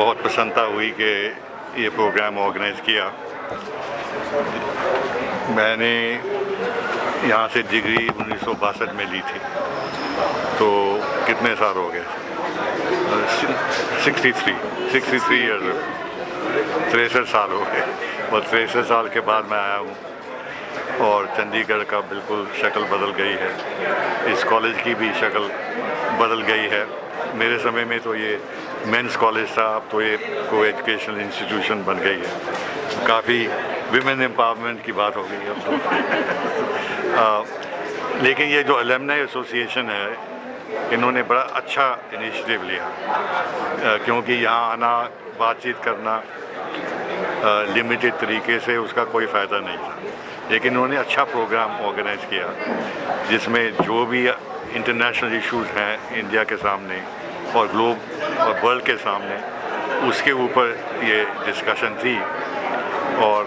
बहुत प्रसन्नता हुई कि ये प्रोग्राम ऑर्गेनाइज़ किया। मैंने यहाँ से डिग्री 1962 में ली थी, तो कितने साल हो गए? 63 ईयर्स, 63 साल हो गए। और 63 साल के बाद मैं आया हूँ और चंडीगढ़ का बिल्कुल शक्ल बदल गई है, इस कॉलेज की भी शक्ल बदल गई है। मेरे समय में तो ये मेंस कॉलेज था, अब तो ये को एजुकेशनल इंस्टीट्यूशन बन गई है। काफ़ी विमेन एम्पावरमेंट की बात हो गई अब तो। लेकिन ये जो अलुमनी एसोसिएशन है, इन्होंने बड़ा अच्छा इनिशिएटिव लिया, क्योंकि यहाँ आना, बातचीत करना लिमिटेड तरीके से उसका कोई फ़ायदा नहीं था। लेकिन उन्होंने अच्छा प्रोग्राम ऑर्गेनाइज़ किया जिसमें जो भी इंटरनेशनल इश्यूज़ हैं इंडिया के सामने और ग्लोब और वर्ल्ड के सामने, उसके ऊपर ये डिस्कशन थी। और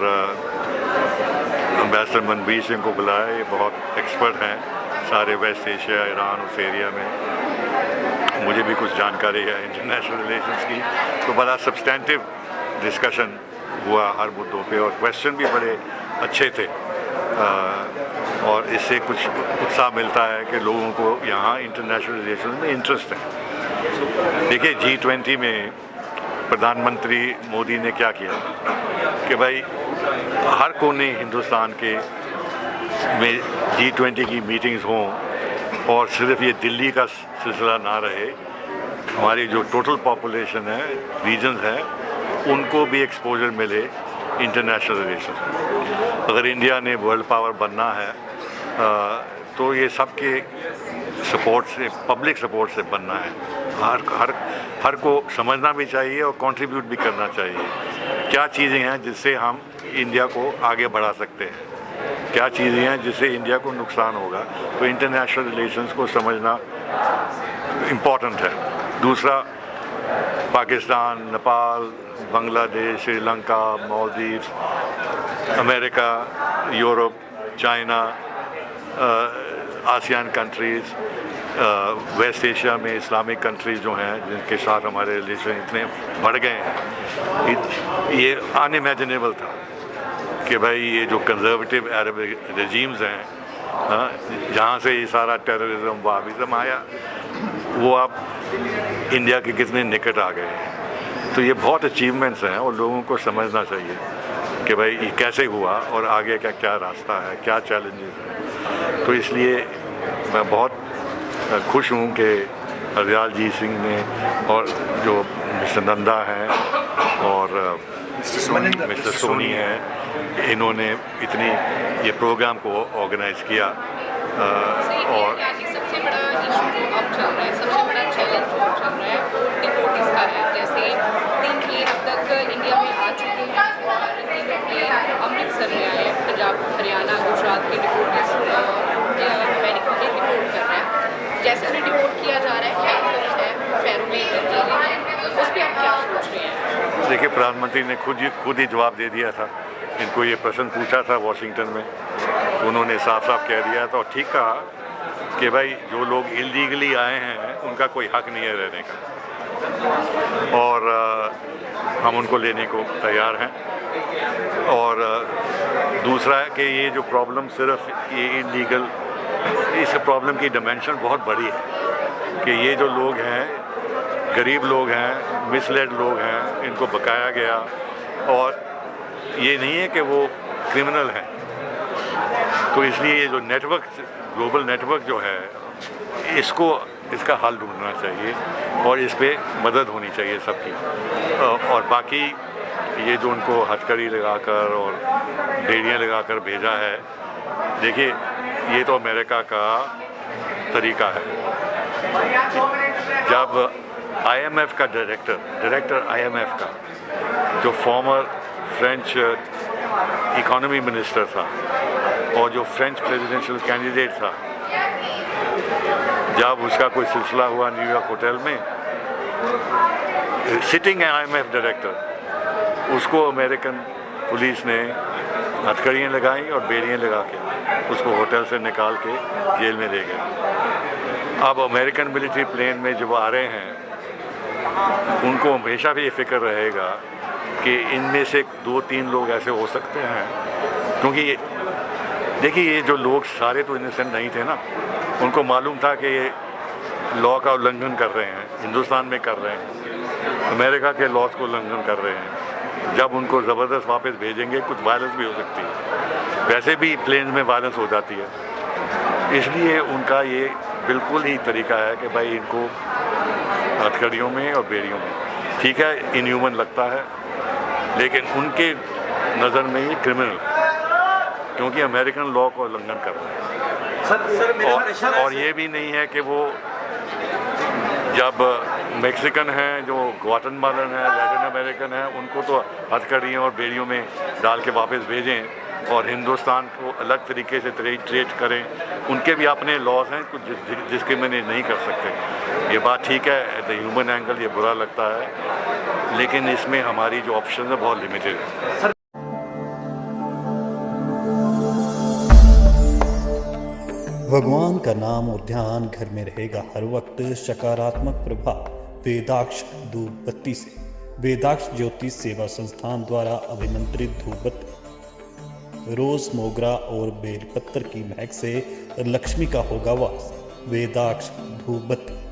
एम्बेसडर मनबीर सिंह को बुलाया, ये बहुत एक्सपर्ट हैं सारे वेस्ट एशिया, ईरान, उस एरिया में। मुझे भी कुछ जानकारी है इंटरनेशनल रिलेशंस की, तो बड़ा सब्सटेंटिव डिस्कशन हुआ हर मुद्दों पे और क्वेश्चन भी बड़े अच्छे थे। और इससे कुछ उत्साह मिलता है कि लोगों को यहाँ इंटरनेशनल रिलेशन में इंटरेस्ट है। देखिए, G20 में प्रधानमंत्री मोदी ने क्या किया कि भाई हर कोने हिंदुस्तान के में G20 की मीटिंग्स हों, और सिर्फ ये दिल्ली का सिलसिला ना रहे, हमारी जो टोटल पॉपुलेशन है, रीजन्स हैं, उनको भी एक्सपोजर मिले इंटरनेशनल रिलेशन। अगर इंडिया ने वर्ल्ड पावर बनना है तो ये सबके सपोर्ट से, पब्लिक सपोर्ट से बनना है। हर को समझना भी चाहिए और कंट्रीब्यूट भी करना चाहिए। क्या चीज़ें हैं जिससे हम इंडिया को आगे बढ़ा सकते हैं, क्या चीज़ें हैं जिससे इंडिया को नुकसान होगा, तो इंटरनेशनल रिलेशंस को समझना इम्पॉर्टेंट है। दूसरा, Pakistan, Nepal, Bangladesh, Sri Lanka, Maldives, America, Europe, China, ASEAN countries, West Asia में इस्लामिक कंट्रीज़ जो हैं जिनके साथ हमारे रिलेशन इतने बढ़ गए हैं, ये अनइमेजिनेबल था कि भाई ये जो कंजर्वेटिव अरब रेजीम्स हैं, जहाँ से ये सारा टेररिज्म, वहाबिज़म आया, वो आप इंडिया के कितने निकट आ गए हैं। तो ये बहुत अचीवमेंट्स हैं और लोगों को समझना चाहिए कि भाई ये कैसे हुआ और आगे का क्या रास्ता है, क्या चैलेंजेस हैं। तो इसलिए मैं बहुत खुश हूँ कि हरदयाल जी सिंह ने और जो मिस्टर नंदा हैं और मिस्टर सोनी हैं, इन्होंने इतनी ये प्रोग्राम को ऑर्गेनाइज़ किया। और सबसे बड़ा इशू जो अब चल रहा है, सबसे बड़ा चैलेंज जो अब चल रहा है, वो डिपोर्टीज का है। जैसे 3 प्लेन अब तक इंडिया में आ चुके हैं और 3 प्लेन अमृतसर में आए हैं। पंजाब, हरियाणा, गुजरात के डिपोर्टीज अमेरिका में डिपोर्ट कर रहे हैं। जैसे उन्हें डिपोर्ट किया जा रहा है, कैंपस है, शहरों में जेलें हैं, उस पर आप क्या सोच रहे हैं? देखिए, प्रधानमंत्री ने खुद ही जवाब दे दिया था। इनको ये प्रश्न पूछा था वॉशिंगटन में, तो उन्होंने साफ साफ कह दिया था और ठीक कहा कि भाई जो लोग इलीगली आए हैं उनका कोई हक नहीं है रहने का, और हम उनको लेने को तैयार हैं। और दूसरा है कि ये जो प्रॉब्लम सिर्फ ये इलीगल, इस प्रॉब्लम की डिमेंशन बहुत बड़ी है कि ये जो लोग हैं, गरीब लोग हैं, मिसलेड लोग हैं, इनको बकाया गया, और ये नहीं है कि वो क्रिमिनल हैं। तो इसलिए ये जो नेटवर्क, ग्लोबल नेटवर्क जो है, इसका हल ढूंढना चाहिए और इस पे मदद होनी चाहिए सबकी। और बाकी ये जो उनको हथकड़ी लगाकर और बेड़ियाँ लगाकर भेजा है, देखिए ये तो अमेरिका का तरीका है। जब IMF का डायरेक्टर IMF का, जो फॉर्मर फ्रेंच इकोनॉमी मिनिस्टर था और जो फ्रेंच प्रेसिडेंशियल कैंडिडेट था, जब उसका कोई सिलसिला हुआ न्यूयॉर्क होटल में, सिटिंग IMF डायरेक्टर, उसको अमेरिकन पुलिस ने हथकड़ियाँ लगाई और बेड़ियाँ लगा के उसको होटल से निकाल के जेल में ले गए। अब अमेरिकन मिलिट्री प्लेन में जब आ रहे हैं उनको हमेशा भी ये फिक्र रहेगा कि इनमें से 2-3 लोग ऐसे हो सकते हैं, क्योंकि देखिए ये जो लोग सारे तो इनोसेंट नहीं थे ना, उनको मालूम था कि ये लॉ का उल्लंघन कर रहे हैं, हिंदुस्तान में कर रहे हैं, अमेरिका के लॉज को उल्लंघन कर रहे हैं। जब उनको ज़बरदस्त वापस भेजेंगे कुछ वायलेंस भी हो सकती है, वैसे भी प्लेन में वायलेंस हो जाती है, इसलिए उनका ये बिल्कुल ही तरीका है कि भाई इनको हथकड़ियों में और बेड़ियों में, ठीक है इनह्यूमन लगता है, लेकिन उनके नज़र में ये क्रिमिनल है, क्योंकि अमेरिकन लॉ का उल्लंघन कर रहे हैं। और ये भी नहीं है कि वो जब मैक्सिकन हैं, जो ग्वाटेमालन हैं, लैटिन अमेरिकन हैं, उनको तो हथकड़ियों और बेड़ियों में डाल के वापस भेजें और हिंदुस्तान को अलग तरीके से ट्रीट करें। उनके भी अपने लॉज हैं कुछ जिसके मैंने नहीं कर सकते। ये बात ठीक है, एट द ह्यूमन एंगल ये बुरा लगता है, लेकिन इसमें हमारी जो ऑप्शन है बहुत लिमिटेड है। भगवान का नाम और ध्यान घर में रहेगा हर वक्त। सकारात्मक प्रभाव वेदाक्ष धूप बत्ती से। वेदाक्ष ज्योतिष सेवा संस्थान द्वारा अभिमंत्रित धूप बत्ती रोज, मोगरा और बेलपत्र की महक से लक्ष्मी का होगा वास। वेदाक्ष धूप बत्ती।